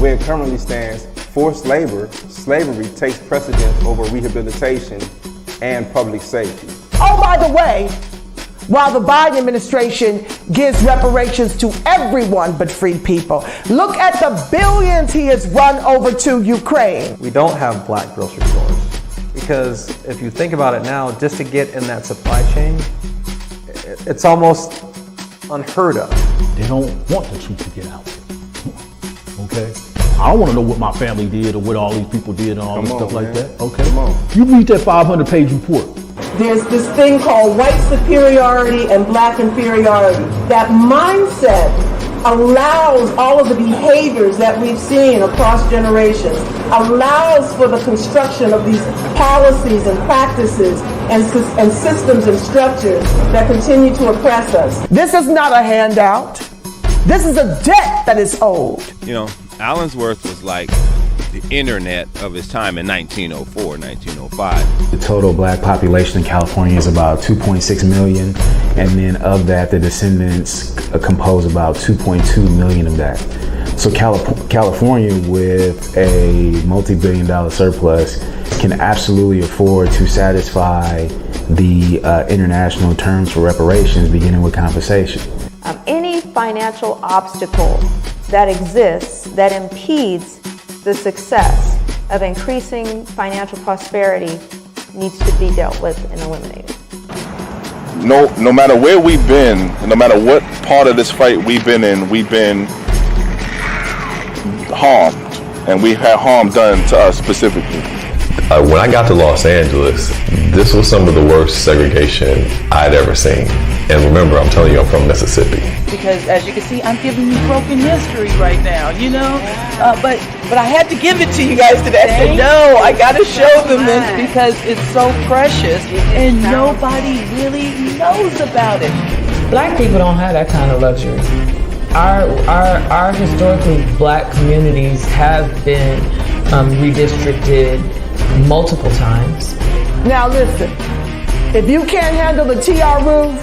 way it currently stands, forced labor, slavery takes precedence over rehabilitation and public safety. Oh, by the way, while the Biden administration gives reparations to everyone but free people, look at the billions he has run over to Ukraine. We don't have black grocery stores because if you think about it now, just to get in that supply chain, it's almost unheard of. They don't want the truth to get out. Okay? I don't want to know what my family did or what all these people did and all this stuff like that. Okay? Come on. You read that 500-page report. There's this thing called white superiority and black inferiority. That mindset allows all of the behaviors that we've seen across generations, allows for the construction of these policies and practices and systems and structures that continue to oppress us. This is not a handout. This is a debt that is owed. You know, Allensworth was like the internet of his time in 1904, 1905. The total black population in California is about 2.6 million, and then of that, the descendants compose about 2.2 million of that. So California, with a multi-billion-dollar surplus, can absolutely afford to satisfy the international terms for reparations, beginning with compensation. Any financial obstacle that exists that impedes the success of increasing financial prosperity needs to be dealt with and eliminated. No matter where we've been, no matter what part of this fight we've been in, we've been harmed, and we've had harm done to us specifically. When I got to Los Angeles, this was some of the worst segregation I'd ever seen. And remember, I'm telling you, I'm from Mississippi. Because as you can see, I'm giving you broken history right now, you know? But I had to give it to you guys today. I said, no, I got to show them this because it's so precious and nobody really knows about it. Black people don't have that kind of luxury. Our historically black communities have been redistricted multiple times. Now listen, if you can't handle the TR roof,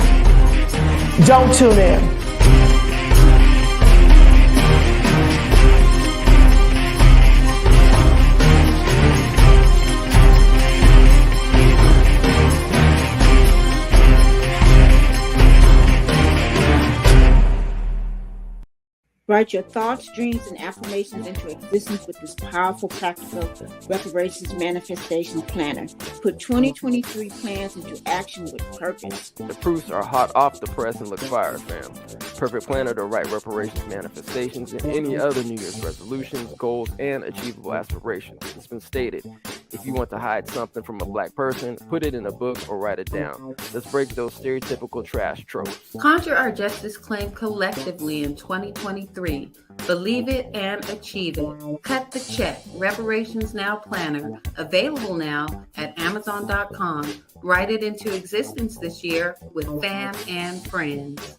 don't tune in. Write your thoughts, dreams, and affirmations into existence with this powerful, practical reparations manifestation planner. Put 2023 plans into action with purpose. The proofs are hot off the press and look fire, fam. Perfect planner to write reparations manifestations and any other New Year's resolutions, goals, and achievable aspirations. It's been stated, if you want to hide something from a black person, put it in a book or write it down. Let's break those stereotypical trash tropes. Conjure our justice claim collectively in 2023. Believe it and achieve it. Cut the check. Reparations Now Planner. Available now at Amazon.com. Write it into existence this year with fam and friends.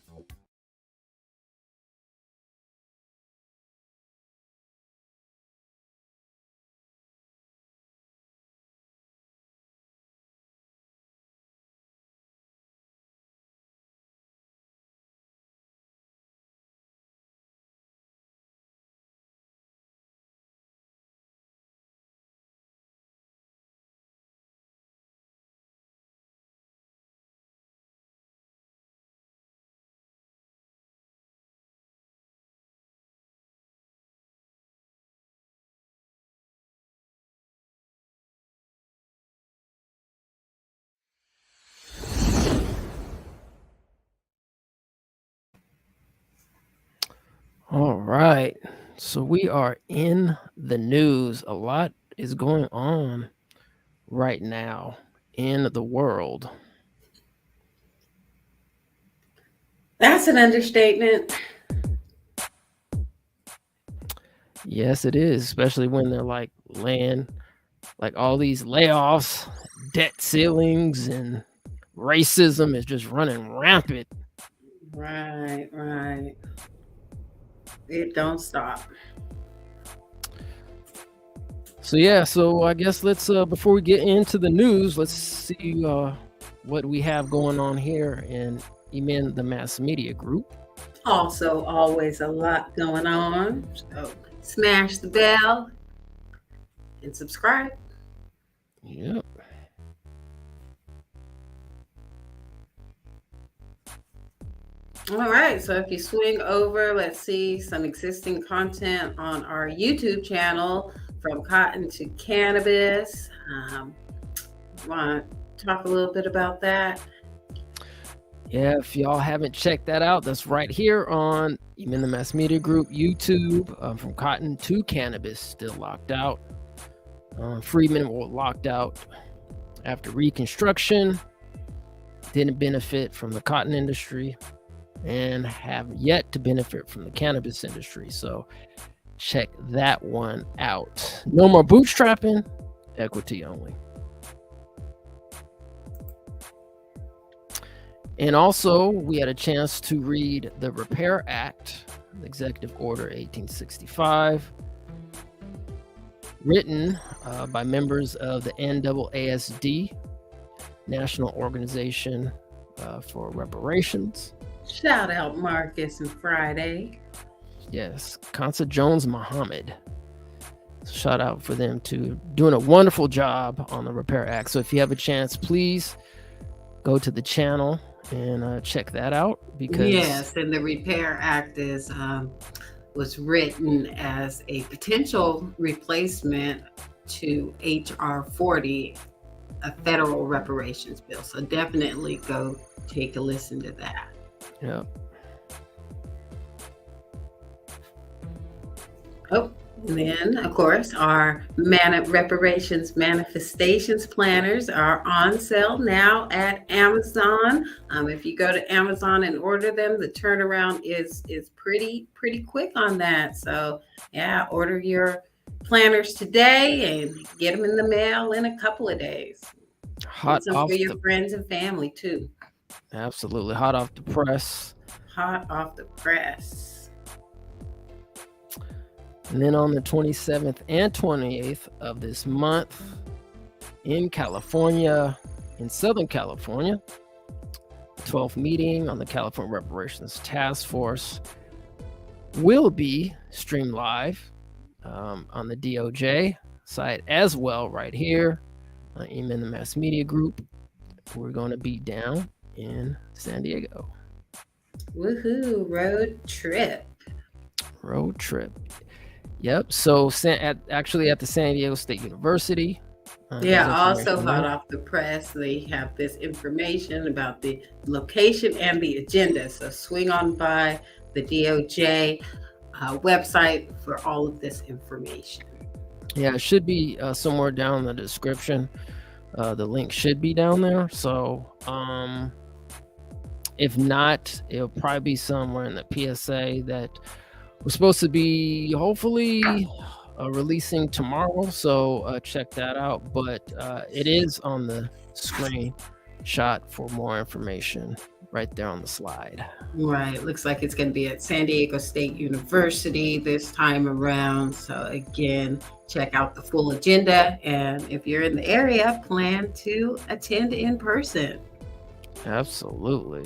All right, so we are in the news. A lot is going on right now in the world. That's an understatement. Yes, it is, especially when they're like laying like all these layoffs, debt ceilings, and racism is just running rampant. Right. It don't stop. So yeah, so I guess let's before we get into the news, let's see what we have going on here in the Mass Media Group. Also, always a lot going on. So smash the bell, and subscribe. Yep. All right, so if you swing over, let's see some existing content on our YouTube channel, From Cotton to Cannabis. Want to talk a little bit about that? Yeah, if y'all haven't checked that out, that's right here on even the Mass Media Group YouTube. From Cotton to Cannabis, still locked out. Freedmen were locked out after Reconstruction, didn't benefit from the cotton industry, and have yet to benefit from the cannabis industry. So check that one out. No more bootstrapping, equity only. And also, we had a chance to read the Repair Act, Executive Order 1865, written by members of the NAASD, National Organization for Reparations. Shout out Marcus and Friday. Yes, Kansa Jones Muhammad. Shout out for them too, doing a wonderful job on the Repair Act. So if you have a chance, please go to the channel and check that out. Because yes, and the Repair Act is was written as a potential replacement to HR 40, a federal reparations bill. So definitely go take a listen to that. Yeah. Oh, and then of course our reparations manifestations planners are on sale now at Amazon. If you go to Amazon and order them, the turnaround is pretty quick on that. So yeah, order your planners today and get them in the mail in a couple of days. Hot some off for your the, friends and family too. Absolutely, hot off the press. Hot off the press. And then on the 27th and 28th of this month in California, in Southern California, 12th meeting on the California Reparations Task Force will be streamed live on the DOJ site as well, right here in the Mass Media Group. We're going to be down in San Diego. Woohoo, road trip. Road trip. Yep. So actually at the San Diego State University. Yeah, also hot off the press, they have this information about the location and the agenda. So swing on by the DOJ website for all of this information. Yeah, it should be somewhere down in the description. The link should be down there. So if not, it'll probably be somewhere in the PSA that we're supposed to be hopefully releasing tomorrow. So check that out. But it is on the screen shot for more information right there on the slide. Right. Looks like it's going to be at San Diego State University this time around. So again, check out the full agenda. And if you're in the area, plan to attend in person. Absolutely.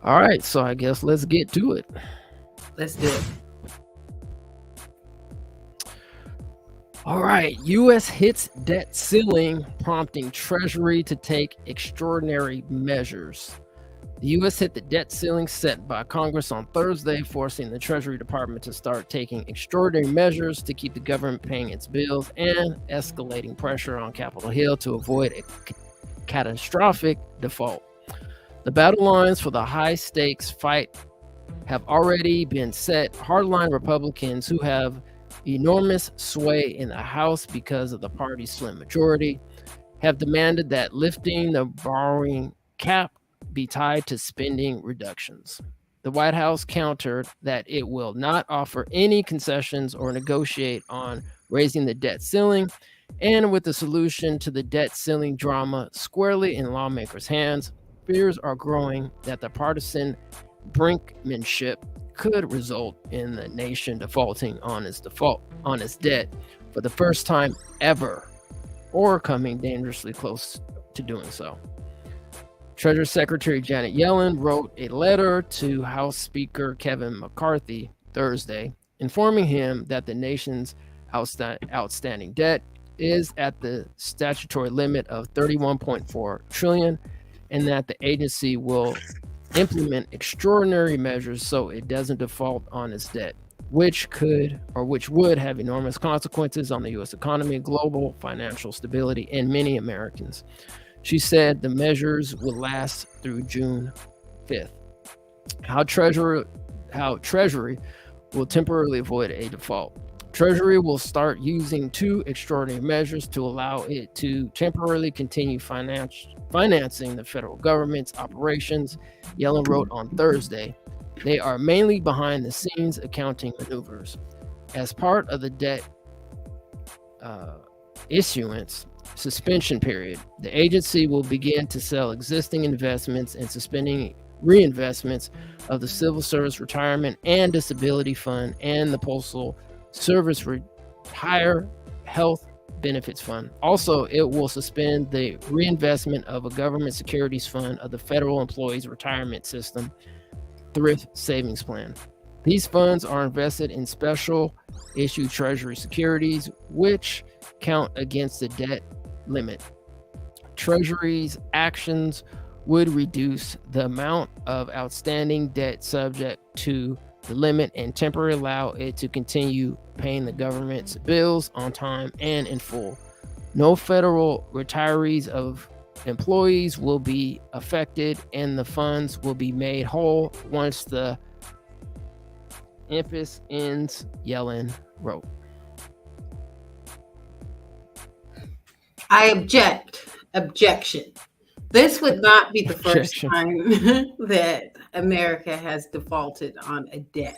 All right. So I guess let's get to it. Let's do it. All right, U.S. hits debt ceiling, prompting Treasury to take extraordinary measures. The U.S. hit the debt ceiling set by Congress on Thursday, forcing the Treasury Department to start taking extraordinary measures to keep the government paying its bills and escalating pressure on Capitol Hill to avoid a catastrophic default. The battle lines for the high-stakes fight have already been set. Hardline Republicans who have enormous sway in the House because of the party's slim majority have demanded that lifting the borrowing cap be tied to spending reductions. The White House countered that it will not offer any concessions or negotiate on raising the debt ceiling, and with the solution to the debt ceiling drama squarely in lawmakers' hands, fears are growing that the partisan brinkmanship could result in the nation defaulting on its debt for the first time ever, or coming dangerously close to doing so. Treasury Secretary Janet Yellen wrote a letter to House Speaker Kevin McCarthy Thursday informing him that the nation's outstanding debt is at the statutory limit of $31.4 trillion, and that the agency will implement extraordinary measures so it doesn't default on its debt, which would have enormous consequences on the U.S. economy, global financial stability, and many Americans. She said the measures will last through June 5th. How Treasury will temporarily avoid a default. Treasury will start using two extraordinary measures to allow it to temporarily continue financing the federal government's operations, Yellen wrote on Thursday. They are mainly behind the scenes accounting maneuvers. As part of the debt issuance suspension period, the agency will begin to sell existing investments and suspending reinvestments of the Civil Service Retirement and Disability Fund and the Postal Service Retire Health Benefits Fund. Also, it will suspend the reinvestment of a government securities fund of the Federal Employees Retirement System Thrift Savings Plan. These funds are invested in special issue Treasury securities, which count against the debt limit. Treasury's actions would reduce the amount of outstanding debt subject to the limit and temporarily allow it to continue paying the government's bills on time and in full. No federal retirees of employees will be affected, and the funds will be made whole once the impasse ends, Yellen wrote. I objection. This would not be the first time that America has defaulted on a debt.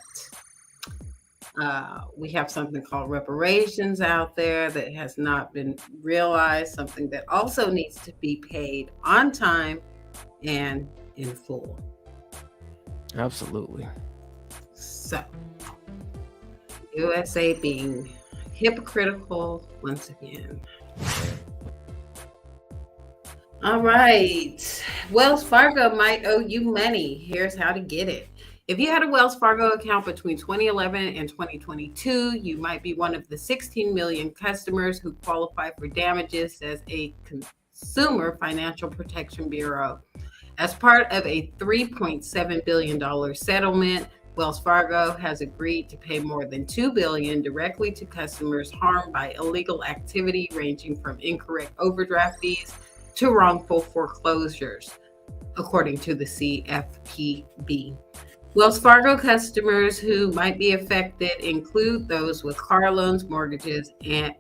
We have something called reparations out there that has not been realized, something that also needs to be paid on time and in full. Absolutely. So, USA being hypocritical once again. All right. Wells Fargo might owe you money. Here's how to get it. If you had a Wells Fargo account between 2011 and 2022, you might be one of the 16 million customers who qualify for damages, says a Consumer Financial Protection Bureau. As part of a $3.7 billion settlement, Wells Fargo has agreed to pay more than $2 billion directly to customers harmed by illegal activity ranging from incorrect overdraft fees to wrongful foreclosures, according to the CFPB. Wells Fargo customers who might be affected include those with car loans, mortgages,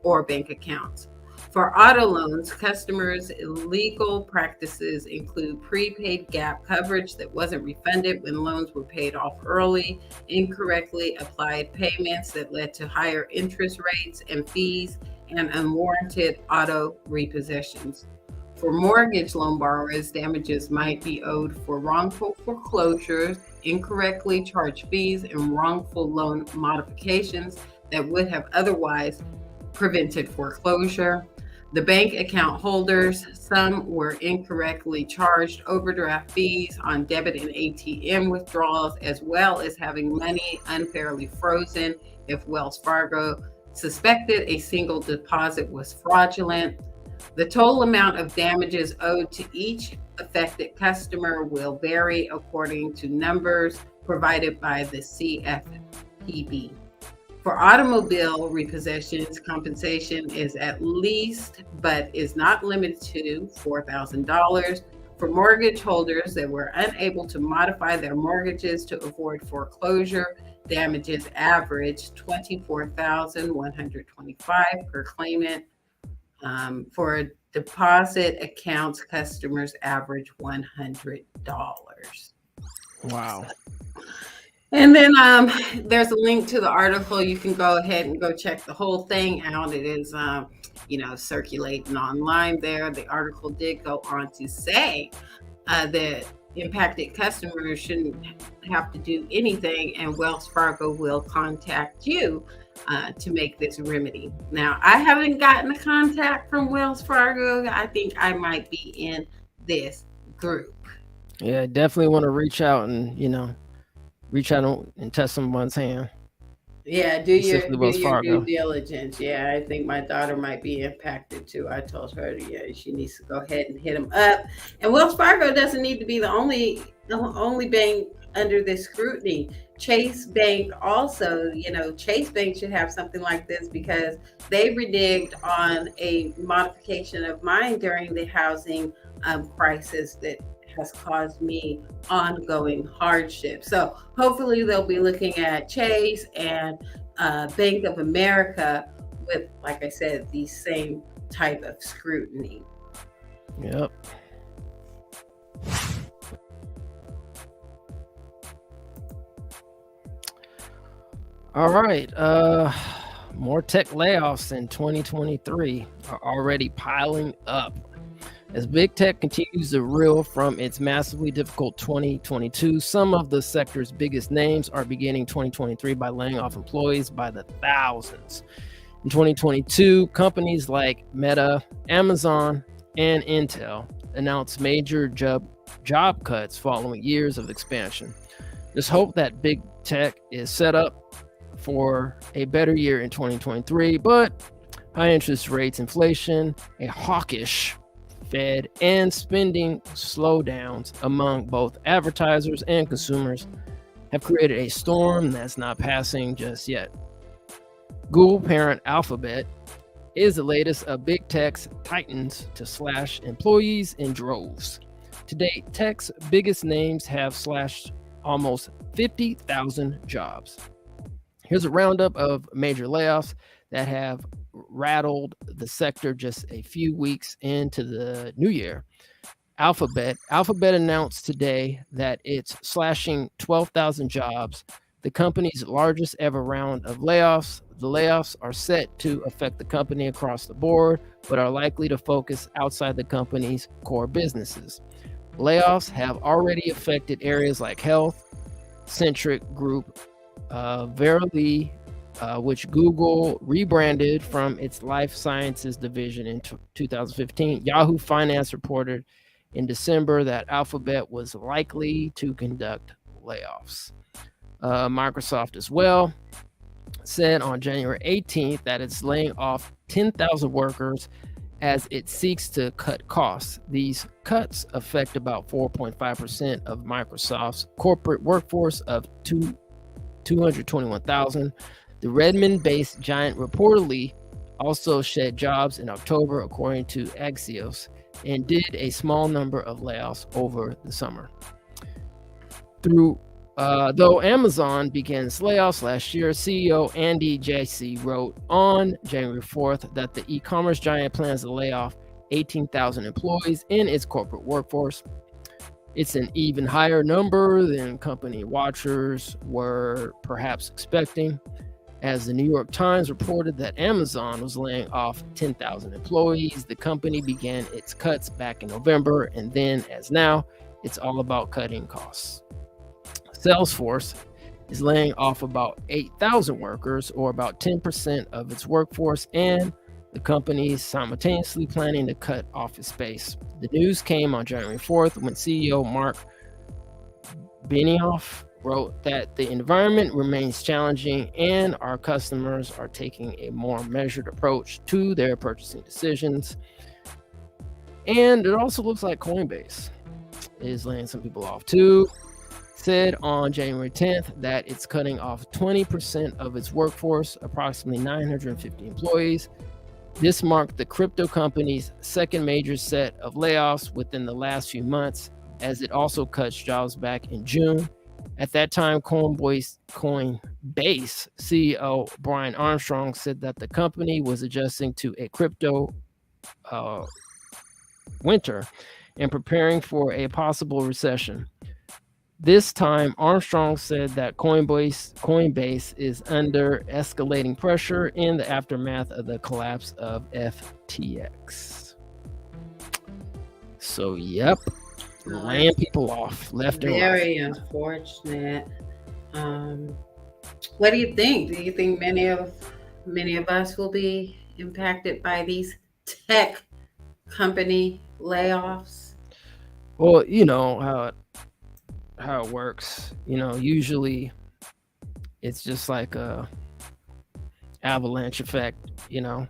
or bank accounts. For auto loans, customers' illegal practices include prepaid gap coverage that wasn't refunded when loans were paid off early, incorrectly applied payments that led to higher interest rates and fees, and unwarranted auto repossessions. For mortgage loan borrowers, damages might be owed for wrongful foreclosures, incorrectly charged fees, and wrongful loan modifications that would have otherwise prevented foreclosure. The bank account holders, some were incorrectly charged overdraft fees on debit and ATM withdrawals, as well as having money unfairly frozen if Wells Fargo suspected a single deposit was fraudulent. The total amount of damages owed to each affected customer will vary according to numbers provided by the CFPB. For automobile repossessions, compensation is at least, but is not limited to, $4,000. For mortgage holders that were unable to modify their mortgages to avoid foreclosure, damages average $24,125 per claimant. For deposit accounts, customers average $100. Wow. And then there's a link to the article. You can go ahead and go check the whole thing out. It is, circulating online there. The article did go on to say that impacted customers shouldn't have to do anything, and Wells Fargo will contact you to make this remedy. Now, I haven't gotten a contact from Wells Fargo. I think I might be in this group. Yeah, definitely want to reach out and, and test someone's hand. Yeah, do specifically your Wells due Fargo. diligence. Yeah, I think my daughter might be impacted too. I told her, yeah, she needs to go ahead and hit them up. And Wells Fargo doesn't need to be the only bank under this scrutiny. Chase Bank also, Chase Bank should have something like this because they reneged on a modification of mine during the housing crisis that has caused me ongoing hardship. So hopefully they'll be looking at Chase and Bank of America with, like I said, the same type of scrutiny. Yep. All right. More tech layoffs in 2023 are already piling up. As big tech continues to reel from its massively difficult 2022, some of the sector's biggest names are beginning 2023 by laying off employees by the thousands. In 2022, companies like Meta, Amazon, and Intel announced major job cuts following years of expansion. There's hope that big tech is set up for a better year in 2023, but high interest rates, inflation, a hawkish Fed, and spending slowdowns among both advertisers and consumers have created a storm that's not passing just yet. Google parent Alphabet is the latest of big tech's titans to slash employees in droves. To date, tech's biggest names have slashed almost 50,000 jobs. Here's a roundup of major layoffs that have rattled the sector just a few weeks into the new year. Alphabet announced today that it's slashing 12,000 jobs, the company's largest ever round of layoffs. The layoffs are set to affect the company across the board, but are likely to focus outside the company's core businesses. Layoffs have already affected areas like health-centric group Verily, which Google rebranded from its life sciences division in 2015. Yahoo Finance reported in December that Alphabet was likely to conduct layoffs. Microsoft as well said on January 18th that it's laying off 10,000 workers as it seeks to cut costs. These cuts affect about 4.5% of Microsoft's corporate workforce of 221,000. The Redmond-based giant reportedly also shed jobs in October, according to Axios, and did a small number of layoffs over the summer. Though Amazon began its layoffs last year, CEO Andy Jassy wrote on January 4th that the e-commerce giant plans to lay off 18,000 employees in its corporate workforce. It's an even higher number than company watchers were perhaps expecting, as the New York Times reported that Amazon was laying off 10,000 employees. The company began its cuts back in November, and then, as now, it's all about cutting costs. Salesforce is laying off about 8,000 workers, or about 10% of its workforce, and the company is simultaneously planning to cut office space. The news came on January 4th when CEO Mark Benioff wrote that the environment remains challenging and our customers are taking a more measured approach to their purchasing decisions. And it also looks like Coinbase is laying some people off too. Said on January 10th that it's cutting off 20% of its workforce, approximately 950 employees. This marked the crypto company's second major set of layoffs within the last few months, as it also cuts jobs back in June. At that time, Coinbase CEO Brian Armstrong said that the company was adjusting to a crypto winter and preparing for a possible recession. This time, Armstrong said that Coinbase is under escalating pressure in the aftermath of the collapse of FTX. So, yep, laying people off left and right. Very unfortunate. What do you think? Do you think many of us will be impacted by these tech company layoffs? Well, you know how it works. You know, usually it's just like avalanche effect. You know,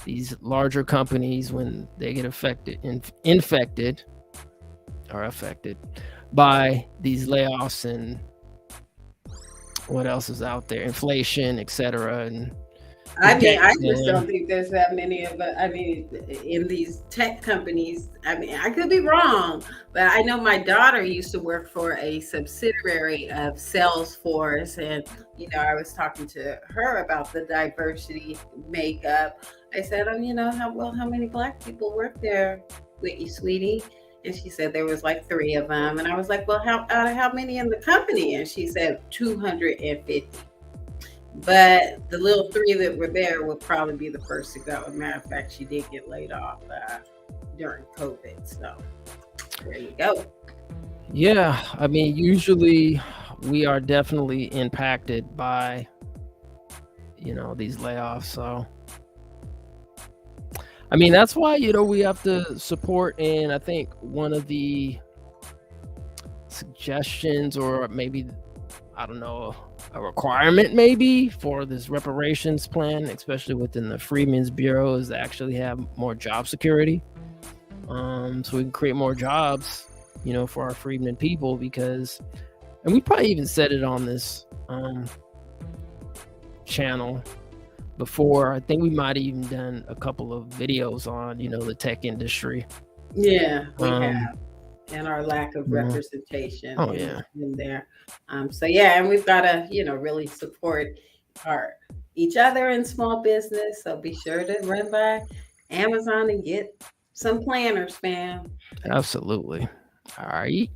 these larger companies, when they get infected or affected by these layoffs and what else is out there, inflation, etc. And I mean, I just don't think there's that many of it. I mean, in these tech companies, I mean, I could be wrong, but I know my daughter used to work for a subsidiary of Salesforce. And, you know, I was talking to her about the diversity makeup. I said, oh, you know, how many Black people work there with you, sweetie? And she said there was like 3 of them. And I was like, well, how many in the company? And she said 250. But the little 3 that were there would probably be the first to go. As a matter of fact, she did get laid off during COVID. So there you go. Yeah, I mean, usually we are definitely impacted by, you know, these layoffs. So, I mean, that's why, you know, we have to support. And I think one of the suggestions, or maybe, I don't know, a requirement maybe for this reparations plan, especially within the Freedmen's Bureau, is to actually have more job security, so we can create more jobs, you know, for our freedmen people. Because, and we probably even said it on this channel before, I think we might have even done a couple of videos on, you know, the tech industry. Yeah, we have. And our lack of representation in there. So yeah, and we've got to, you know, really support each other in small business. So be sure to run by Amazon and get some planners, fam. Absolutely. All right.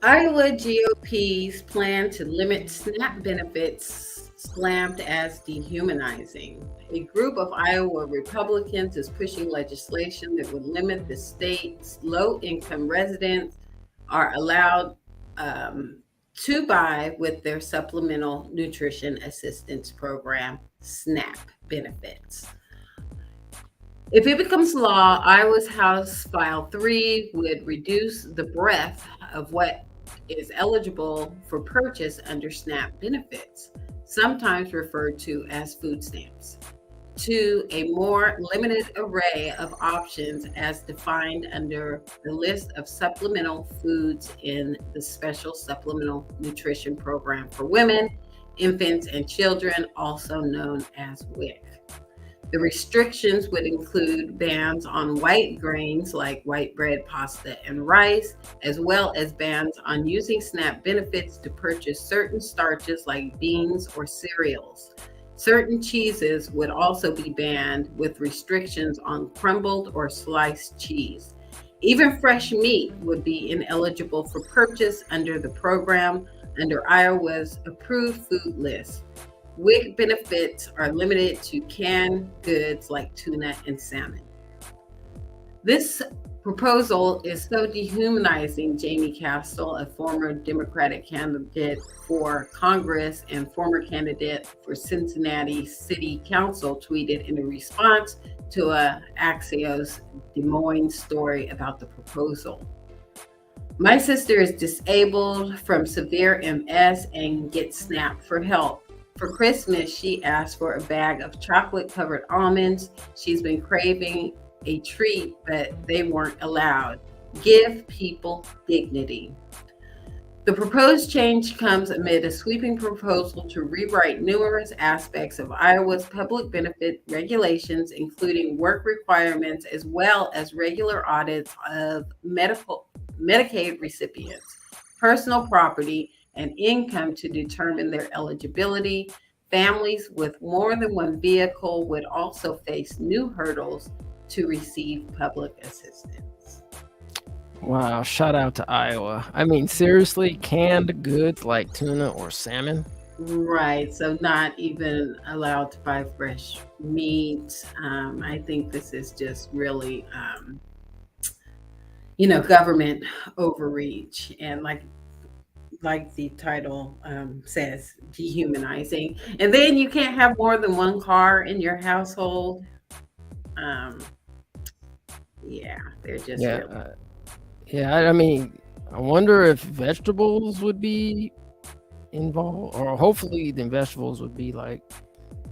Iowa GOP's plan to limit SNAP benefits slammed as dehumanizing. A group of Iowa Republicans is pushing legislation that would limit the state's low-income residents are allowed to buy with their Supplemental Nutrition Assistance Program, SNAP benefits. If it becomes law, Iowa's House File 3 would reduce the breadth of what is eligible for purchase under SNAP benefits, sometimes referred to as food stamps, to a more limited array of options as defined under the list of supplemental foods in the Special Supplemental Nutrition Program for Women, Infants, and Children, also known as WIC. The restrictions would include bans on white grains like white bread, pasta, and rice, as well as bans on using SNAP benefits to purchase certain starches like beans or cereals. Certain cheeses would also be banned, with restrictions on crumbled or sliced cheese. Even fresh meat would be ineligible for purchase under the program under Iowa's approved food list. WIC benefits are limited to canned goods like tuna and salmon. This proposal is so dehumanizing, Jamie Castle, a former Democratic candidate for Congress and former candidate for Cincinnati City Council, tweeted in a response to a Axios Des Moines story about the proposal. My sister is disabled from severe MS and gets SNAP for help. For Christmas, she asked for a bag of chocolate-covered almonds. She's been craving a treat, but they weren't allowed. Give people dignity. The proposed change comes amid a sweeping proposal to rewrite numerous aspects of Iowa's public benefit regulations, including work requirements, as well as regular audits of Medicaid recipients, personal property, and income to determine their eligibility. Families with more than one vehicle would also face new hurdles to receive public assistance. Wow, shout out to Iowa. I mean, seriously, canned goods like tuna or salmon? Right, so not even allowed to buy fresh meat. I think this is just really, government overreach, and like the title says, dehumanizing. And then you can't have more than one car in your household. They're just I mean, I wonder if vegetables would be involved, or hopefully the vegetables would be like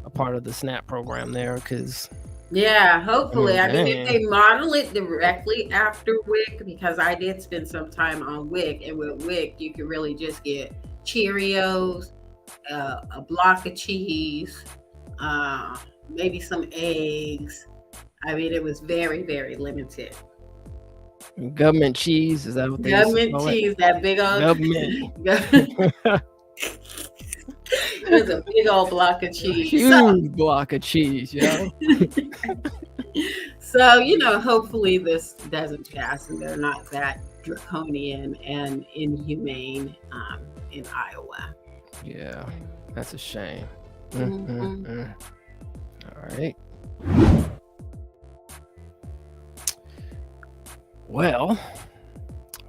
a part of the SNAP program there, because Yeah, hopefully. I mean, if dang. they model it directly after WIC, because I did spend some time on WIC, and with WIC, you can really just get Cheerios, a block of cheese, maybe some eggs. I mean, it was very, very limited. Government cheese, is that what they Government call it? cheese, that big old Government. It was a big old block of cheese. Huge block of cheese, yo. So, you know, hopefully this doesn't pass and they're not that draconian and inhumane in Iowa. Yeah, that's a shame. Mhm. All right. Well,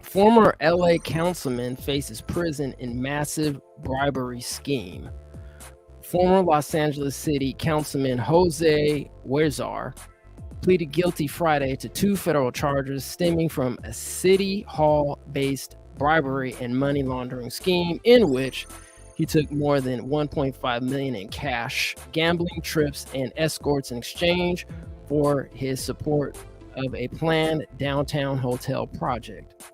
former LA councilman faces prison in massive bribery scheme. Former Los Angeles City Councilman Jose Huizar pleaded guilty Friday to 2 federal charges stemming from a city hall-based bribery and money laundering scheme in which he took more than $1.5 million in cash, gambling trips, and escorts in exchange for his support of a planned downtown hotel project.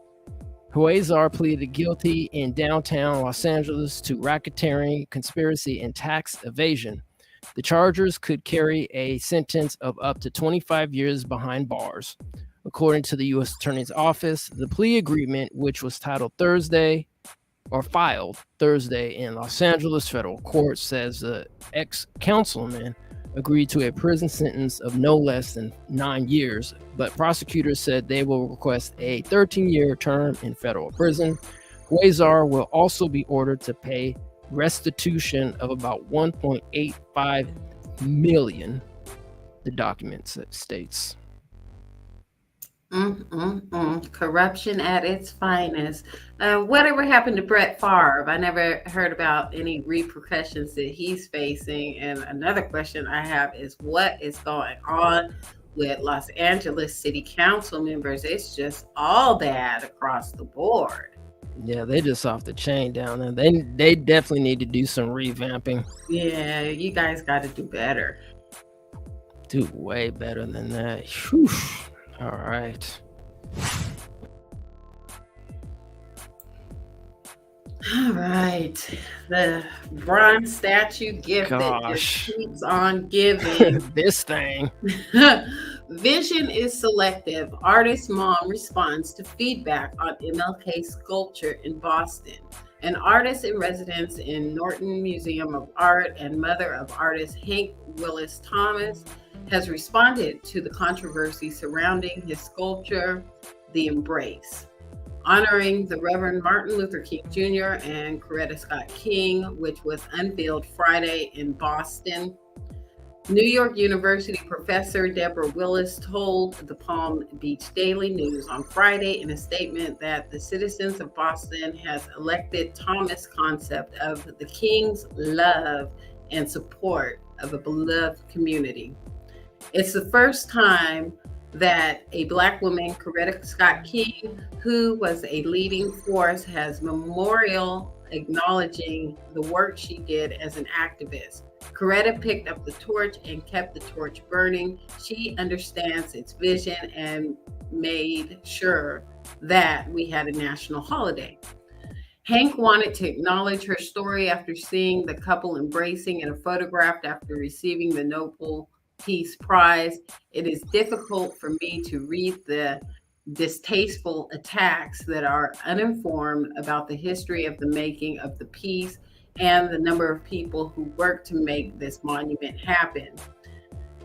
Huizar pleaded guilty in downtown Los Angeles to racketeering, conspiracy, and tax evasion. The charges could carry a sentence of up to 25 years behind bars. According to the U.S. Attorney's Office, the plea agreement, which was filed Thursday in Los Angeles federal court, says the ex-councilman agreed to a prison sentence of no less than 9 years, but prosecutors said they will request a 13-year term in federal prison. Huizar will also be ordered to pay restitution of about $1.85 million, the document states. Corruption at its finest. Whatever happened to Brett Favre? I never heard about any repercussions that he's facing. And another question I have is, what is going on with Los Angeles City Council members? It's just all bad across the board. Yeah, they just off the chain down there. They definitely need to do some revamping. Yeah, you guys got to do better. Do way better than that. Whew. All right. All right. The bronze statue gift that just keeps on giving. This thing. Vision is selective. Artist mom responds to feedback on MLK sculpture in Boston. An artist in residence in Norton Museum of Art and mother of artist Hank Willis Thomas has responded to the controversy surrounding his sculpture, The Embrace, honoring the Reverend Martin Luther King Jr. and Coretta Scott King, which was unveiled Friday in Boston. New York University professor Deborah Willis told the Palm Beach Daily News on Friday in a statement that the citizens of Boston has elected Thomas' concept of the King's love and support of a beloved community. It's the first time that a Black woman, Coretta Scott King, who was a leading force, has memorial acknowledging the work she did as an activist. Coretta picked up the torch and kept the torch burning. She understands its vision and made sure that we had a national holiday. Hank wanted to acknowledge her story after seeing the couple embracing in a photograph after receiving the Nobel Peace Prize. It is difficult for me to read the distasteful attacks that are uninformed about the history of the making of the peace and the number of people who worked to make this monument happen.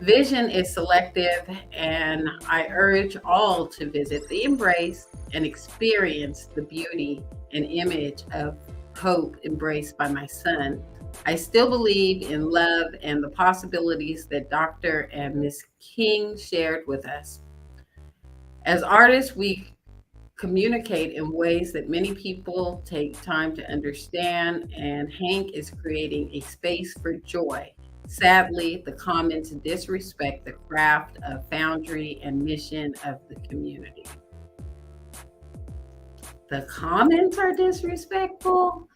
Vision is selective, and I urge all to visit the Embrace and experience the beauty and image of hope embraced by my son. I still believe in love and the possibilities that Dr. and Ms. King shared with us. As artists, we communicate in ways that many people take time to understand, and Hank is creating a space for joy. Sadly, the comments disrespect the craft of foundry and mission of the community. the comments are disrespectful.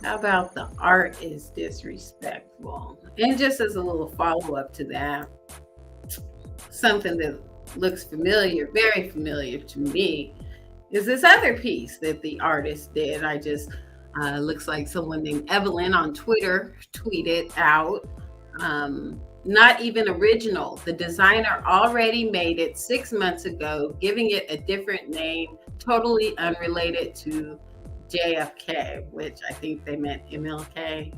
How about the art is disrespectful? And just as a little follow-up to that, something that looks familiar, very familiar to me, is this other piece that the artist did. I just, looks like someone named Evelyn on Twitter tweeted out, not even original. The designer already made it 6 months ago, giving it a different name, totally unrelated to JFK, which I think they meant MLK.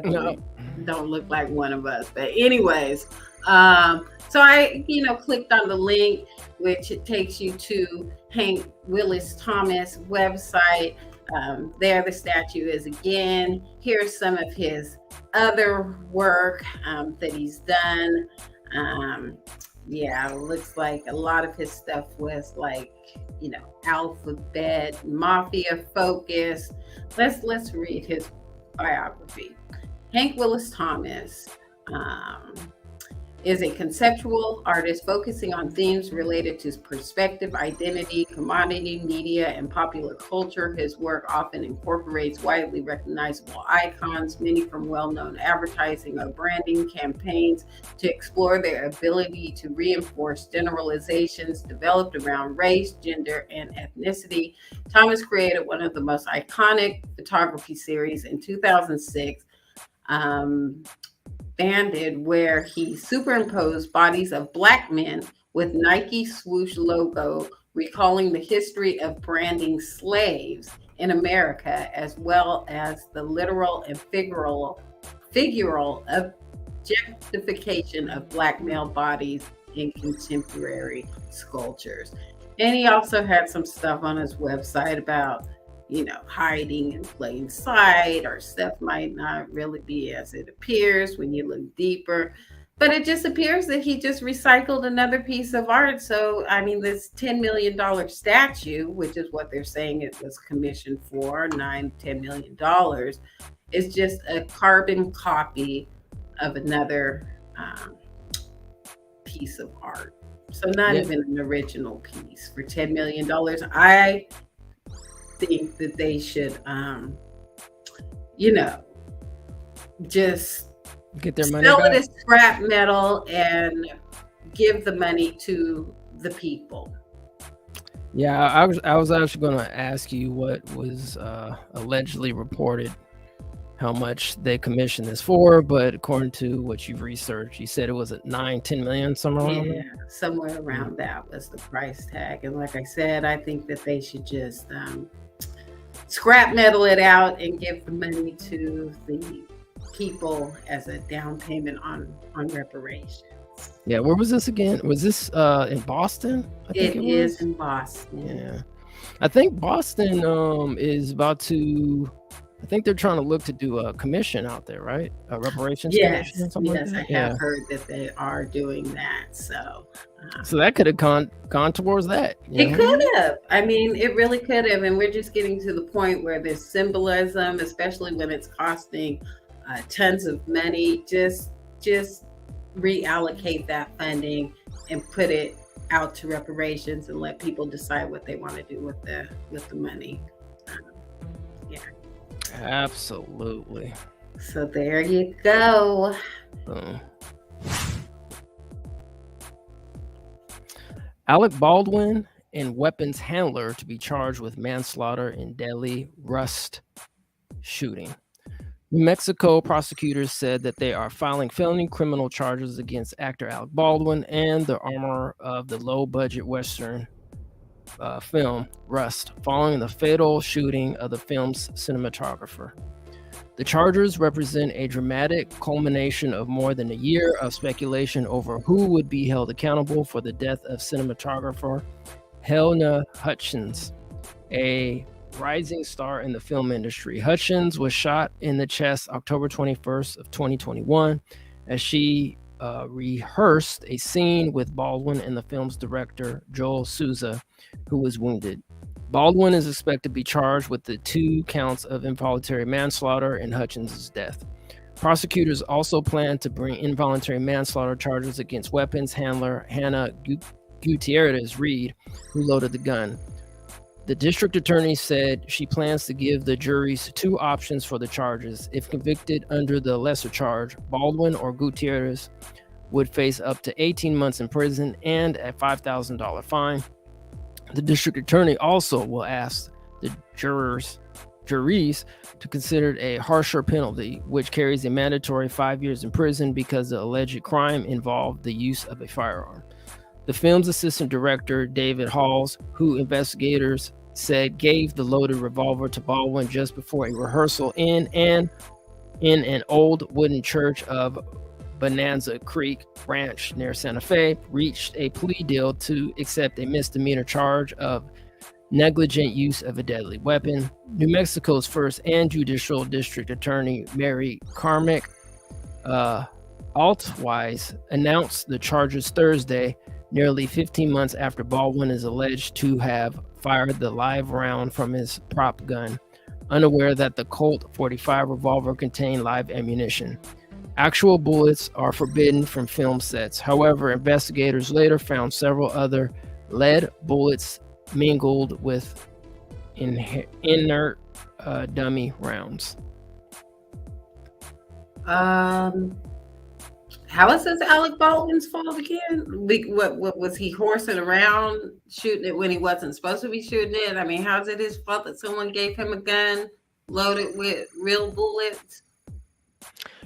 No. Don't look like one of us, but anyways, so I, clicked on the link, which it takes you to Hank Willis Thomas website. There the statue is again. Here's some of his other work that he's done. It looks like a lot of his stuff was like, alphabet, mafia focused. Let's read his biography. Hank Willis Thomas is a conceptual artist focusing on themes related to perspective, identity, commodity, media, and popular culture. His work often incorporates widely recognizable icons, many from well-known advertising or branding campaigns, to explore their ability to reinforce generalizations developed around race, gender, and ethnicity. Thomas created one of the most iconic photography series in 2006, Banded, where he superimposed bodies of Black men with Nike swoosh logo, recalling the history of branding slaves in America, as well as the literal and figural objectification of Black male bodies in contemporary sculptures. And he also had some stuff on his website about hiding in plain sight, or stuff might not really be as it appears when you look deeper. But it just appears that he just recycled another piece of art. So, this $10 million statue, which is what they're saying it was commissioned for, $9-10 million, is just a carbon copy of another piece of art. So not even an original piece for $10 million. I think that they should, just get their money sell back. it as scrap metal and give the money to the people. Yeah, I was actually going to ask you what was allegedly reported, how much they commissioned this for, but according to what you've researched, you said it was at 9-10 million, somewhere around there? Somewhere around that was the price tag. And like I said, I think that they should just scrap metal it out and give the money to the people as a down payment on reparations. Yeah, where was this again? Was this in Boston? It is in Boston. Yeah, I think Boston is about to. I think they're trying to look to do a commission out there, right? A reparations commission or something like that? I have heard that they are doing that. So that could have gone towards that. It could have. It really could have. And we're just getting to the point where there's symbolism, especially when it's costing tons of money. Just reallocate that funding and put it out to reparations and let people decide what they want to do with the money. Absolutely. So there you go. Alec Baldwin and weapons handler to be charged with manslaughter in deadly Rust shooting. New Mexico prosecutors said that they are filing felony criminal charges against actor Alec Baldwin and the armor of the low-budget Western film Rust, following the fatal shooting of the film's cinematographer. The charges represent a dramatic culmination of more than a year of speculation over who would be held accountable for the death of cinematographer Helena Hutchins, a rising star in the film industry. Hutchins was shot in the chest October 21st of 2021 as she rehearsed a scene with Baldwin and the film's director, Joel Souza, who was wounded. Baldwin is expected to be charged with the 2 counts of involuntary manslaughter in Hutchins' death. Prosecutors also plan to bring involuntary manslaughter charges against weapons handler Hannah Gutierrez Reed, who loaded the gun. The district attorney said she plans to give the juries 2 options for the charges. If convicted under the lesser charge, Baldwin or Gutierrez would face up to 18 months in prison and a $5,000 fine. The district attorney also will ask the juries to consider a harsher penalty, which carries a mandatory 5 years in prison because the alleged crime involved the use of a firearm. The film's assistant director, David Halls, who investigators said gave the loaded revolver to Baldwin just before a rehearsal in an old wooden church of Bonanza Creek Ranch near Santa Fe, reached a plea deal to accept a misdemeanor charge of negligent use of a deadly weapon. New Mexico's first and judicial district attorney, Mary Carmack Altwise, announced the charges Thursday, nearly 15 months after Baldwin is alleged to have fired the live round from his prop gun, unaware that the Colt 45 revolver contained live ammunition. Actual bullets are forbidden from film sets. However, investigators later found several other lead bullets mingled with inert dummy rounds. How is this Alec Baldwin's fault again? What was he horsing around shooting it when he wasn't supposed to be shooting it? I mean, how is it his fault that someone gave him a gun loaded with real bullets?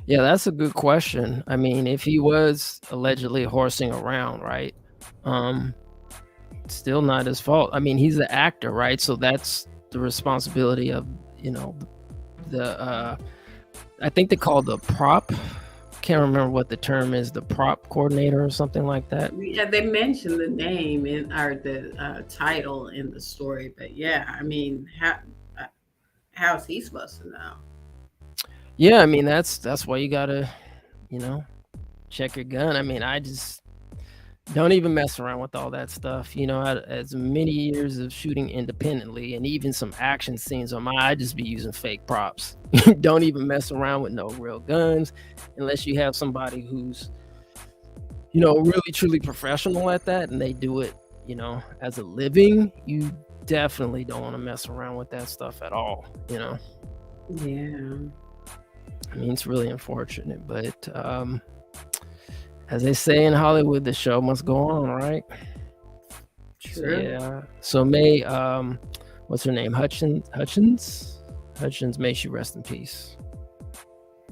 Yeah, that's a good question. I mean, if he was allegedly horsing around, right? Still not his fault. I mean, he's the actor, right? So that's the responsibility of, the I think they call the prop. Can't remember what the term is, the prop coordinator or something like that. Yeah, they mentioned the name or the title in the story, but yeah, I mean, how's he supposed to know? Yeah, I mean that's why you gotta, check your gun. I mean, I just don't even mess around with all that stuff. As many years of shooting independently and even some action scenes on I just be using fake props. Don't even mess around with no real guns unless you have somebody who's, really truly professional at that and they do it, as a living. You definitely don't want to mess around with that stuff at all, Yeah. I mean, it's really unfortunate, but as they say in Hollywood, the show must go on, right? True. So, yeah. So May, what's her name? Hutchins, may she rest in peace.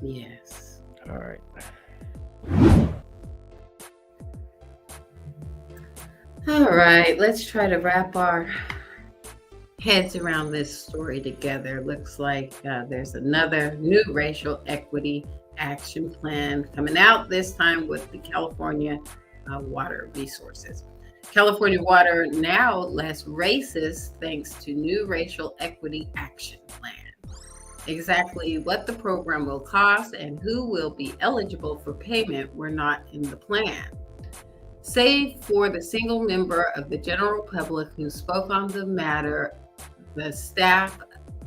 Yes. All right. All right. Let's try to wrap our heads around this story together. Looks like there's another new racial equity action plan coming out, this time with the California Water Resources. California Water now less racist thanks to new racial equity action plan. Exactly what the program will cost and who will be eligible for payment were not in the plan. Save for the single member of the general public who spoke on the matter, the staff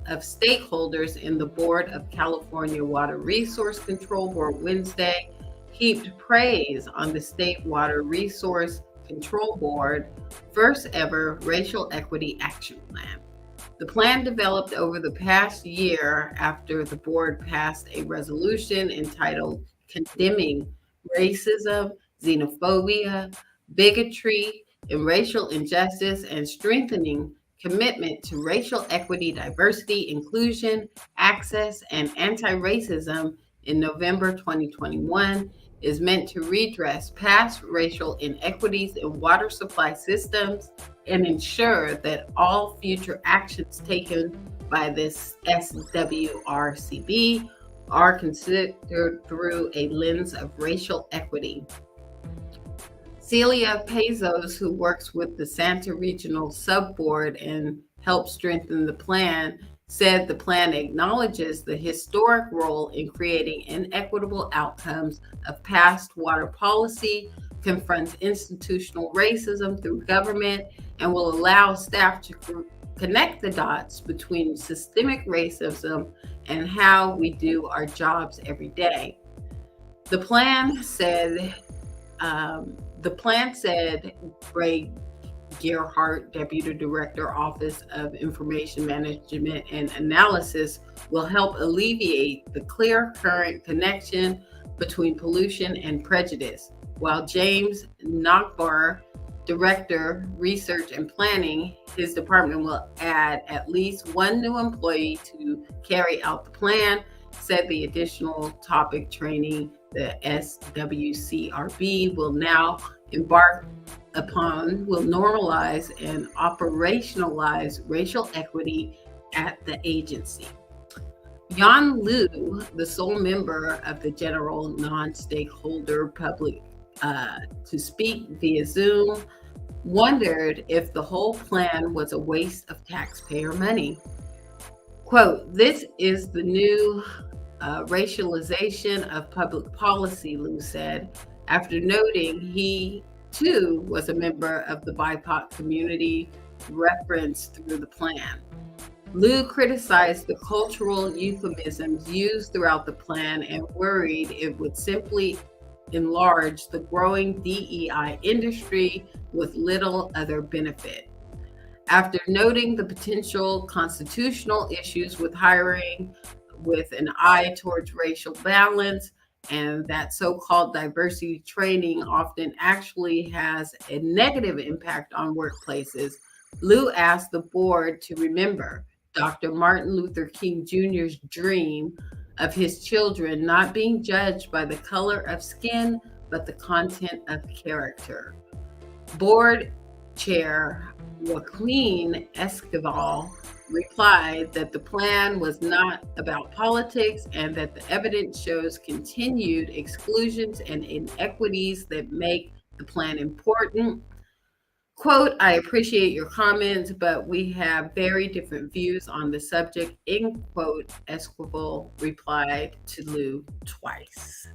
of stakeholders in the board of California Water Resource Control Board Wednesday heaped praise on the State Water Resource Control Board first ever racial equity action plan. The plan developed over the past year after the board passed a resolution entitled Condemning Racism, Xenophobia, Bigotry, and Racial Injustice and Strengthening Commitment to Racial Equity, Diversity, Inclusion, Access, and Anti-Racism in November 2021 is meant to redress past racial inequities in water supply systems and ensure that all future actions taken by this SWRCB are considered through a lens of racial equity. Celia Pezos, who works with the Santa Regional Subboard and helps strengthen the plan, said the plan acknowledges the historic role in creating inequitable outcomes of past water policy, confronts institutional racism through government, and will allow staff to connect the dots between systemic racism and how we do our jobs every day. The plan said Gerhardt, Deputy Director, Office of Information Management and Analysis, will help alleviate the clear current connection between pollution and prejudice, while James Nagbar, Director, Research and Planning, his department will add at least one new employee to carry out the plan, said the additional topic training the SWCRB will now embark upon will normalize and operationalize racial equity at the agency. Yan Liu, the sole member of the general non-stakeholder public to speak via Zoom, wondered if the whole plan was a waste of taxpayer money. Quote, "This is the new racialization of public policy," Liu said, after noting he too was a member of the BIPOC community referenced through the plan. Liu criticized the cultural euphemisms used throughout the plan and worried it would simply enlarge the growing DEI industry with little other benefit. After noting the potential constitutional issues with hiring with an eye towards racial balance, and that so-called diversity training often actually has a negative impact on workplaces, Liu asked the board to remember Dr. Martin Luther King Jr.'s dream of his children not being judged by the color of skin, but the content of character. Board Chair Joaquin Esquivel replied that the plan was not about politics and that the evidence shows continued exclusions and inequities that make the plan important. Quote, "I appreciate your comments, but we have very different views on the subject," end quote, Esquivel replied to Liu twice.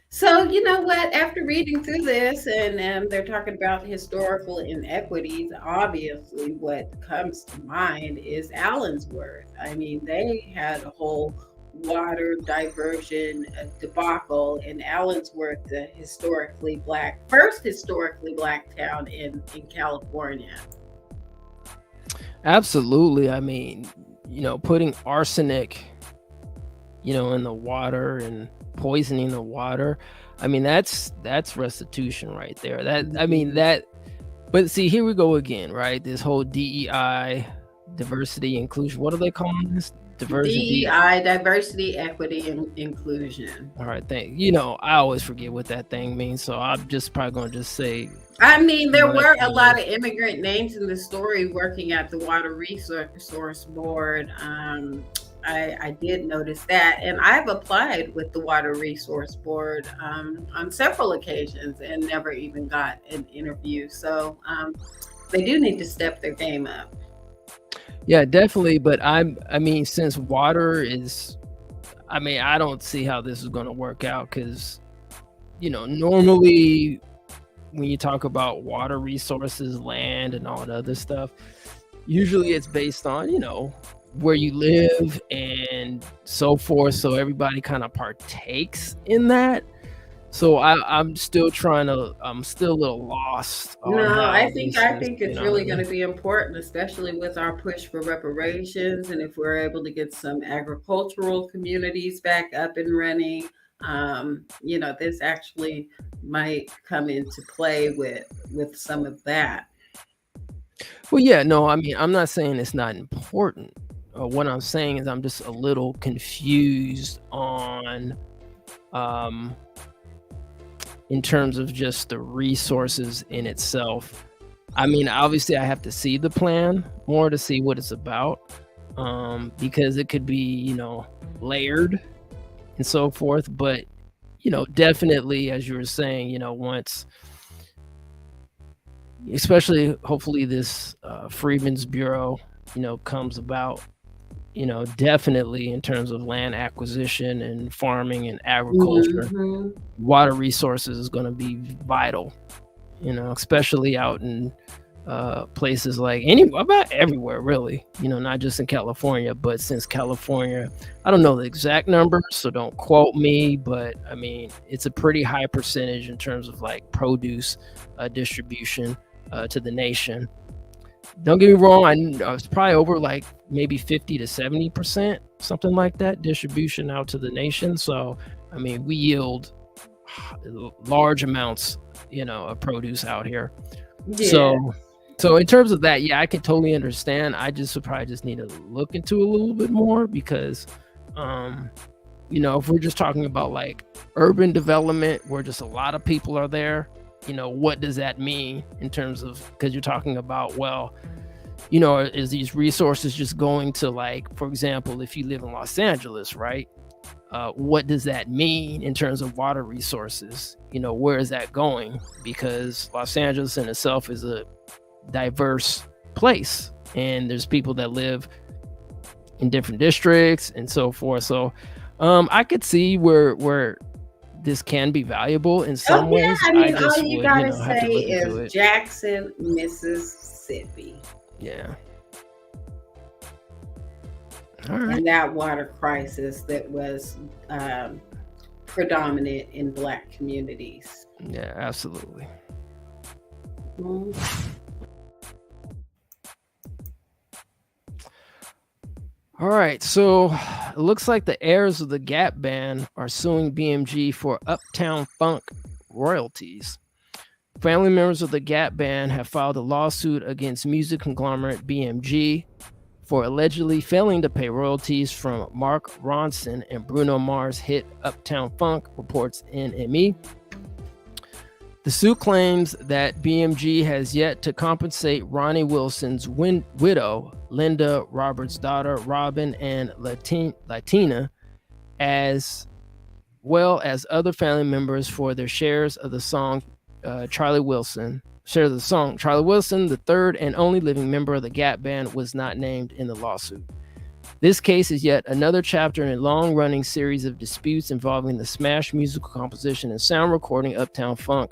So, you know what, after reading through this and they're talking about historical inequities, obviously what comes to mind is Allensworth. I mean, they had a whole water diversion debacle in Allensworth, the first historically black town in California. Absolutely. I mean, putting arsenic, in the water and poisoning the water. I mean, that's restitution right there. But see, here we go again, right? This whole DEI, diversity, inclusion. What are they calling this? DEI, diversity, equity, and inclusion. All right, I always forget what that thing means, so I'm just probably going to just say. I mean, there were a lot of immigrant names in the story working at the Water Resource Board. I did notice that, and I've applied with the Water Resource Board on several occasions and never even got an interview. So they do need to step their game up. Yeah, definitely. But I mean, since water is, I don't see how this is going to work out because, normally when you talk about water resources, land, and all that other stuff, usually it's based on, where you live and so forth. So everybody kind of partakes in that. So I'm still I'm still a little lost. No, I think it's really going to be important, especially with our push for reparations. And if we're able to get some agricultural communities back up and running, this actually might come into play with some of that. Well, yeah, no, I'm not saying it's not important. What I'm saying is I'm just a little confused on, in terms of just the resources in itself. Obviously I have to see the plan more to see what it's about, because it could be, layered and so forth. But, definitely, as you were saying, once, especially hopefully this Freedmen's Bureau, comes about, definitely in terms of land acquisition and farming and agriculture, water resources is going to be vital, especially out in places like about everywhere, really, not just in California. But since California, I don't know the exact number, so don't quote me, but it's a pretty high percentage in terms of like produce distribution to the nation. Don't get me wrong, I it's probably over like maybe 50 to 70%, something like that, distribution out to the nation. So, I mean, we yield large amounts, of produce out here. Yeah. So in terms of that, yeah, I can totally understand. I just would probably just need to look into a little bit more because, if we're just talking about like urban development where just a lot of people are there, what does that mean in terms of, because you're talking about, well, is these resources just going to, like, for example, if you live in Los Angeles, right? What does that mean in terms of water resources? Where is that going? Because Los Angeles in itself is a diverse place, and there's people that live in different districts and so forth. So I could see where this can be valuable in some ways. I mean, just all you would, gotta have to say look into is it. Jackson, Mississippi. Yeah. And that water crisis that was predominant in Black communities. Yeah, absolutely. Mhm. All right, so it looks like the heirs of the Gap Band are suing BMG for Uptown Funk royalties. Family members of the Gap Band have filed a lawsuit against music conglomerate BMG for allegedly failing to pay royalties from Mark Ronson and Bruno Mars' hit Uptown Funk, reports NME. The suit claims that BMG has yet to compensate Ronnie Wilson's widow, Linda Roberts' daughter, Robin, and Latina, as well as other family members for their shares of the song Charlie Wilson. Charlie Wilson, the third and only living member of the Gap Band, was not named in the lawsuit. This case is yet another chapter in a long-running series of disputes involving the smash musical composition and sound recording Uptown Funk,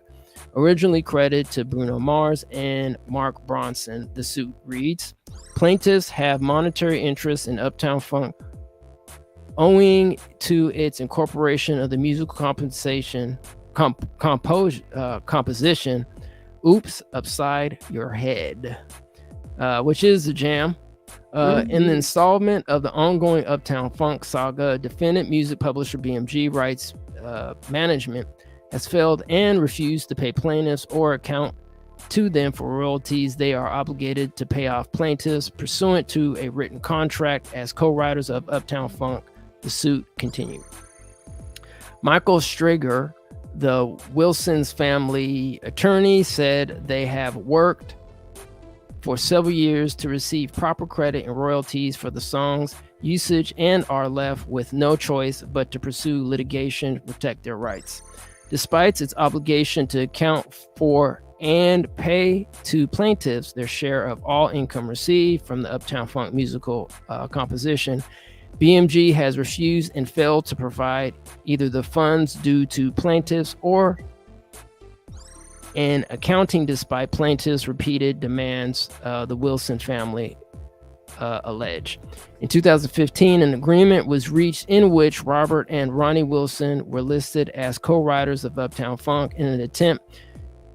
originally credited to Bruno Mars and Mark Ronson. The suit reads, plaintiffs have monetary interests in Uptown Funk owing to its incorporation of the musical composition, Oops Upside Your Head, which is the jam. In the installment of the ongoing Uptown Funk saga, defendant music publisher BMG Rights Management has failed and refused to pay plaintiffs or account to them for royalties they are obligated to pay off plaintiffs pursuant to a written contract as co-writers of Uptown Funk. The suit continued. Michael Strager, the Wilson's family attorney, said they have worked for several years to receive proper credit and royalties for the song's usage and are left with no choice but to pursue litigation to protect their rights. Despite its obligation to account for and pay to plaintiffs their share of all income received from the Uptown Funk musical composition, BMG has refused and failed to provide either the funds due to plaintiffs or an accounting despite plaintiffs' repeated demands, the Wilson family allege. In 2015, an agreement was reached in which Robert and Ronnie Wilson were listed as co-writers of Uptown Funk in an attempt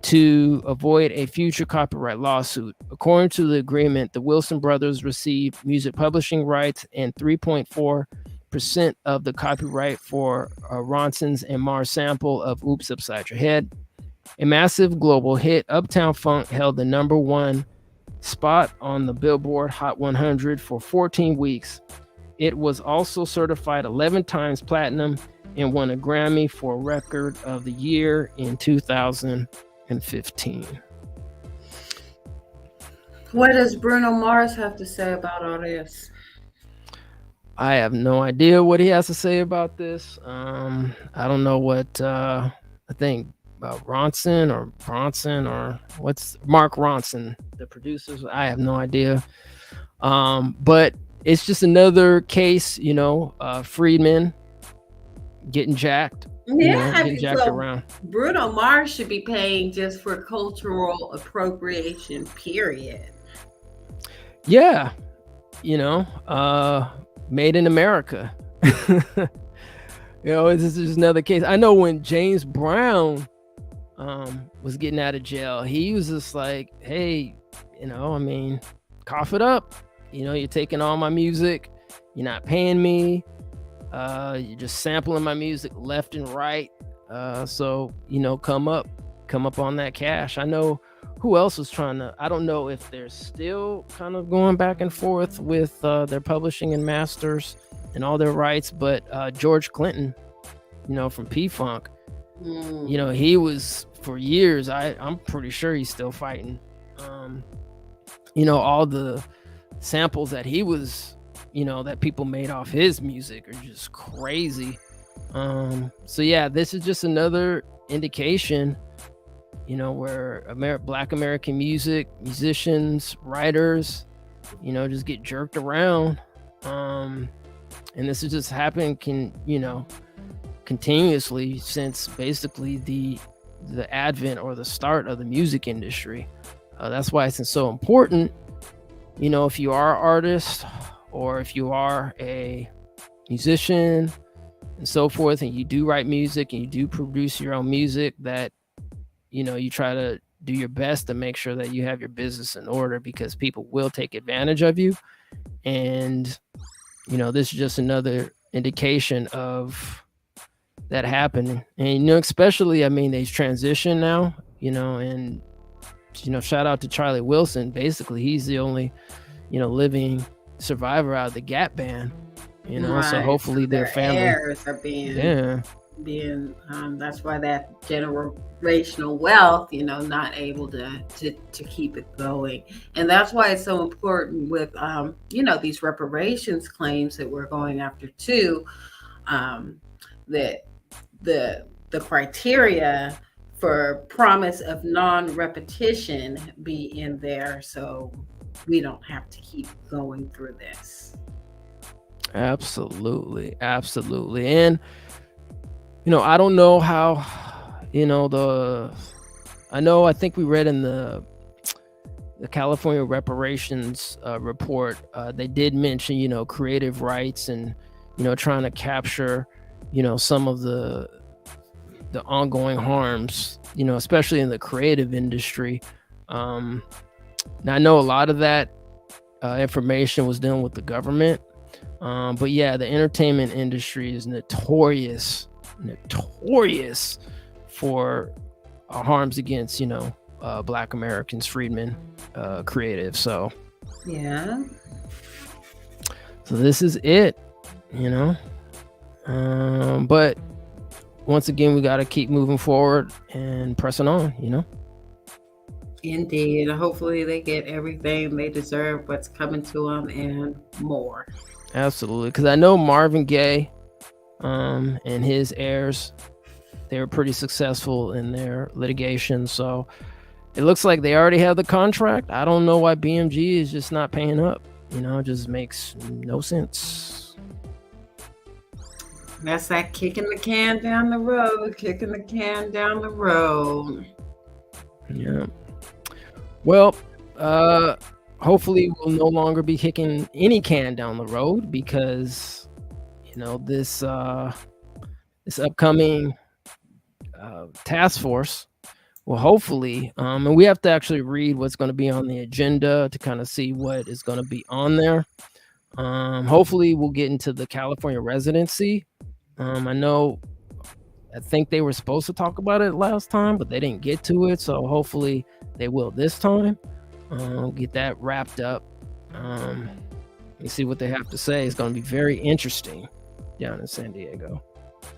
to avoid a future copyright lawsuit. According to the agreement, the Wilson brothers received music publishing rights and 3.4% of the copyright for Ronson's and Mars sample of Oops Upside Your Head. A massive global hit, Uptown Funk held the #1 spot on the Billboard Hot 100 for 14 weeks. It was also certified 11 times platinum and won a Grammy for Record of the Year in 2015. What does Bruno Mars have to say about all this? I have no idea what he has to say about this. I don't know what I think about Ronson or Bronson or what's Mark Ronson, the producers. I have no idea. But it's just another case, Friedman getting jacked. Getting jacked around. Bruno Mars should be paying just for cultural appropriation, period. Yeah. Made in America. This is just another case. I know when James Brown was getting out of jail, he was just like, hey, cough it up. You're taking all my music. You're not paying me. You're just sampling my music left and right. So come up on that cash. I know who else was trying to, I don't know if they're still kind of going back and forth with their publishing and masters and all their rights, but George Clinton, from P-Funk, he was for years, I'm pretty sure he's still fighting. All the samples that he was, that people made off his music are just crazy. So yeah, this is just another indication, where Black American musicians, writers, just get jerked around. And this has just happened continuously since basically the advent or the start of the music industry. That's why it's so important, if you are an artist or if you are a musician and so forth, and you do write music and you do produce your own music, that you try to do your best to make sure that you have your business in order, because people will take advantage of you. And this is just another indication of that happening. And especially, they've transitioned now, and shout out to Charlie Wilson. Basically, he's the only living survivor out of the Gap Band. Right. So hopefully their family heirs are being that's why that generational wealth, not able to keep it going. And that's why it's so important with these reparations claims that we're going after too, that the criteria for promise of non-repetition be in there, so we don't have to keep going through this. Absolutely. And I don't know how, I think we read in the California Reparations report, they did mention, creative rights and, trying to capture, some of the ongoing harms, especially in the creative industry. Now I know a lot of that information was done with the government. But yeah, the entertainment industry is notorious for harms against, Black Americans, freedmen, creative. So yeah. So this is it, but once again, we got to keep moving forward and pressing on, Indeed. Hopefully they get everything they deserve, what's coming to them, and more. Absolutely. Because I know Marvin Gaye and his heirs, they were pretty successful in their litigation. So it looks like they already have the contract. I don't know why BMG is just not paying up. It just makes no sense. That's that kicking the can down the road. Yeah. Well, hopefully we'll no longer be kicking any can down the road, because this upcoming task force will hopefully and we have to actually read what's going to be on the agenda to kind of see what is going to be on there. Hopefully we'll get into the California residency. I think they were supposed to talk about it last time, but they didn't get to it, so hopefully they will this time. Get that wrapped up. You see what they have to say. It's going to be very interesting down in San Diego.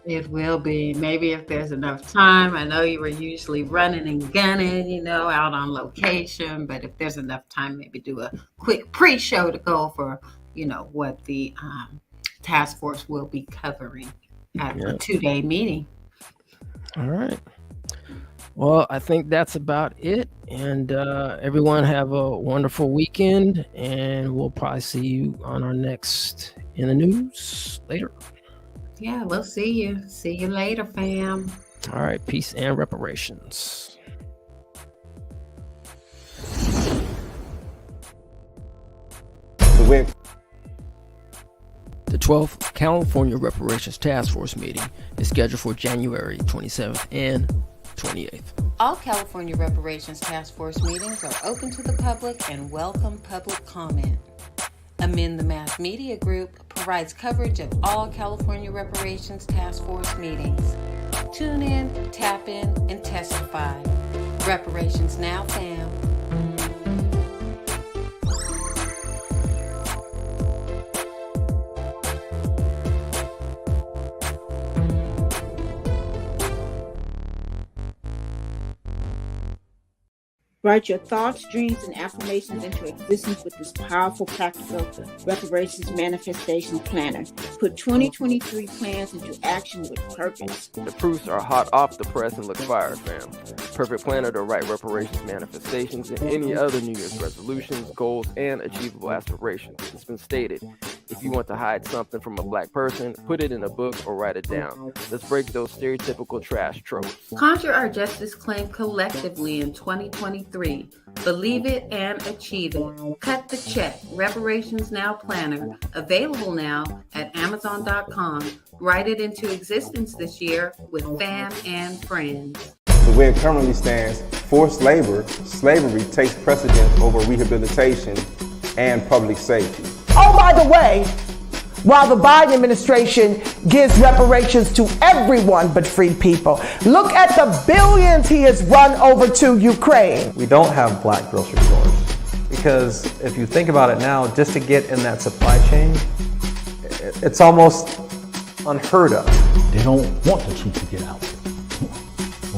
It will be. Maybe if there's enough time. I know you were usually running and gunning, out on location, but if there's enough time, maybe do a quick pre-show to go for, what the task force will be covering at the 2-day meeting. All right. Well, I think that's about it. And everyone have a wonderful weekend. And we'll probably see you on our next In the News later. Yeah, we'll see you. See you later, fam. All right. Peace and reparations. The 12th California Reparations Task Force meeting is scheduled for January 27th and 28th. All California Reparations Task Force meetings are open to the public and welcome public comment. Amend the Mass Media Group provides coverage of all California Reparations Task Force meetings. Tune in, tap in, and testify. Reparations Now, fam. Write your thoughts, dreams, and affirmations into existence with this powerful practical reparations manifestation planner. Put 2023 plans into action with purpose. The proofs are hot off the press and look fire, fam. Perfect planner to write reparations manifestations and any other New Year's resolutions, goals, and achievable aspirations. It's been stated, if you want to hide something from a black person, put it in a book or write it down. Let's break those stereotypical trash tropes. Conjure our justice claim collectively in 2023. Believe it and achieve it. Cut the check. Reparations Now planner. Available now at Amazon.com. Write it into existence this year with fam and friends. The way it currently stands, forced labor, slavery takes precedence over rehabilitation and public safety. Oh, by the way, while the Biden administration gives reparations to everyone but free people, look at the billions he has run over to Ukraine. We don't have black grocery stores because if you think about it now, just to get in that supply chain, it's almost unheard of. They don't want the truth to get out.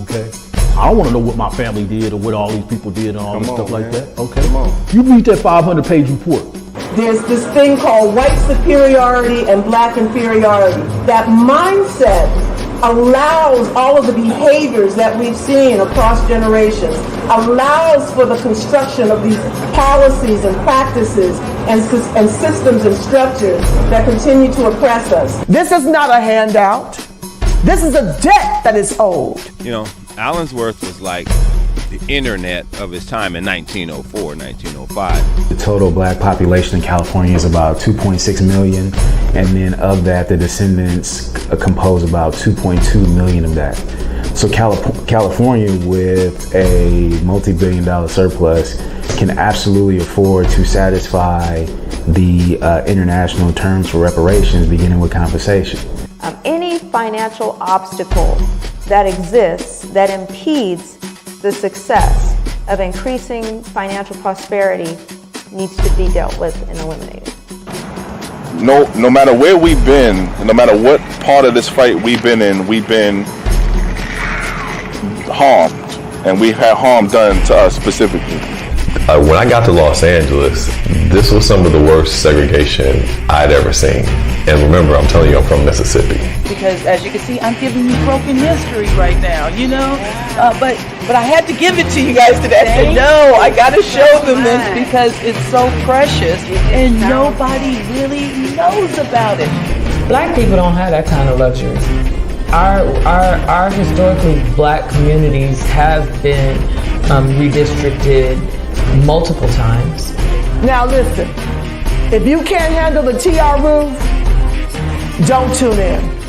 Okay? I don't want to know what my family did or what all these people did and all this stuff like that. Okay? You read that 500-page report. There's this thing called white superiority and black inferiority. That mindset allows all of the behaviors that we've seen across generations, allows for the construction of these policies and practices and systems and structures that continue to oppress us. This is not a handout. This is a debt that is owed. You know, Allensworth was like the internet of his time in 1904, 1905. The total black population in California is about 2.6 million, and then of that, the descendants compose about 2.2 million of that. So California, with a multi-billion-dollar surplus, can absolutely afford to satisfy the international terms for reparations, beginning with compensation. Any financial obstacle that exists that impedes the success of increasing financial prosperity needs to be dealt with and eliminated. No matter where we've been, no matter what part of this fight we've been in, we've been harmed, and we've had harm done to us specifically. When I got to Los Angeles, this was some of the worst segregation I'd ever seen. And remember, I'm telling you, I'm from Mississippi. Because as you can see, I'm giving you broken history right now, you know? But I had to give it to you guys today. I said, no, I got to show them this because it's so precious and nobody really knows about it. Black people don't have that kind of luxury. Our historically black communities have been redistricted multiple times. Now listen, if you can't handle the TR roof, don't tune in.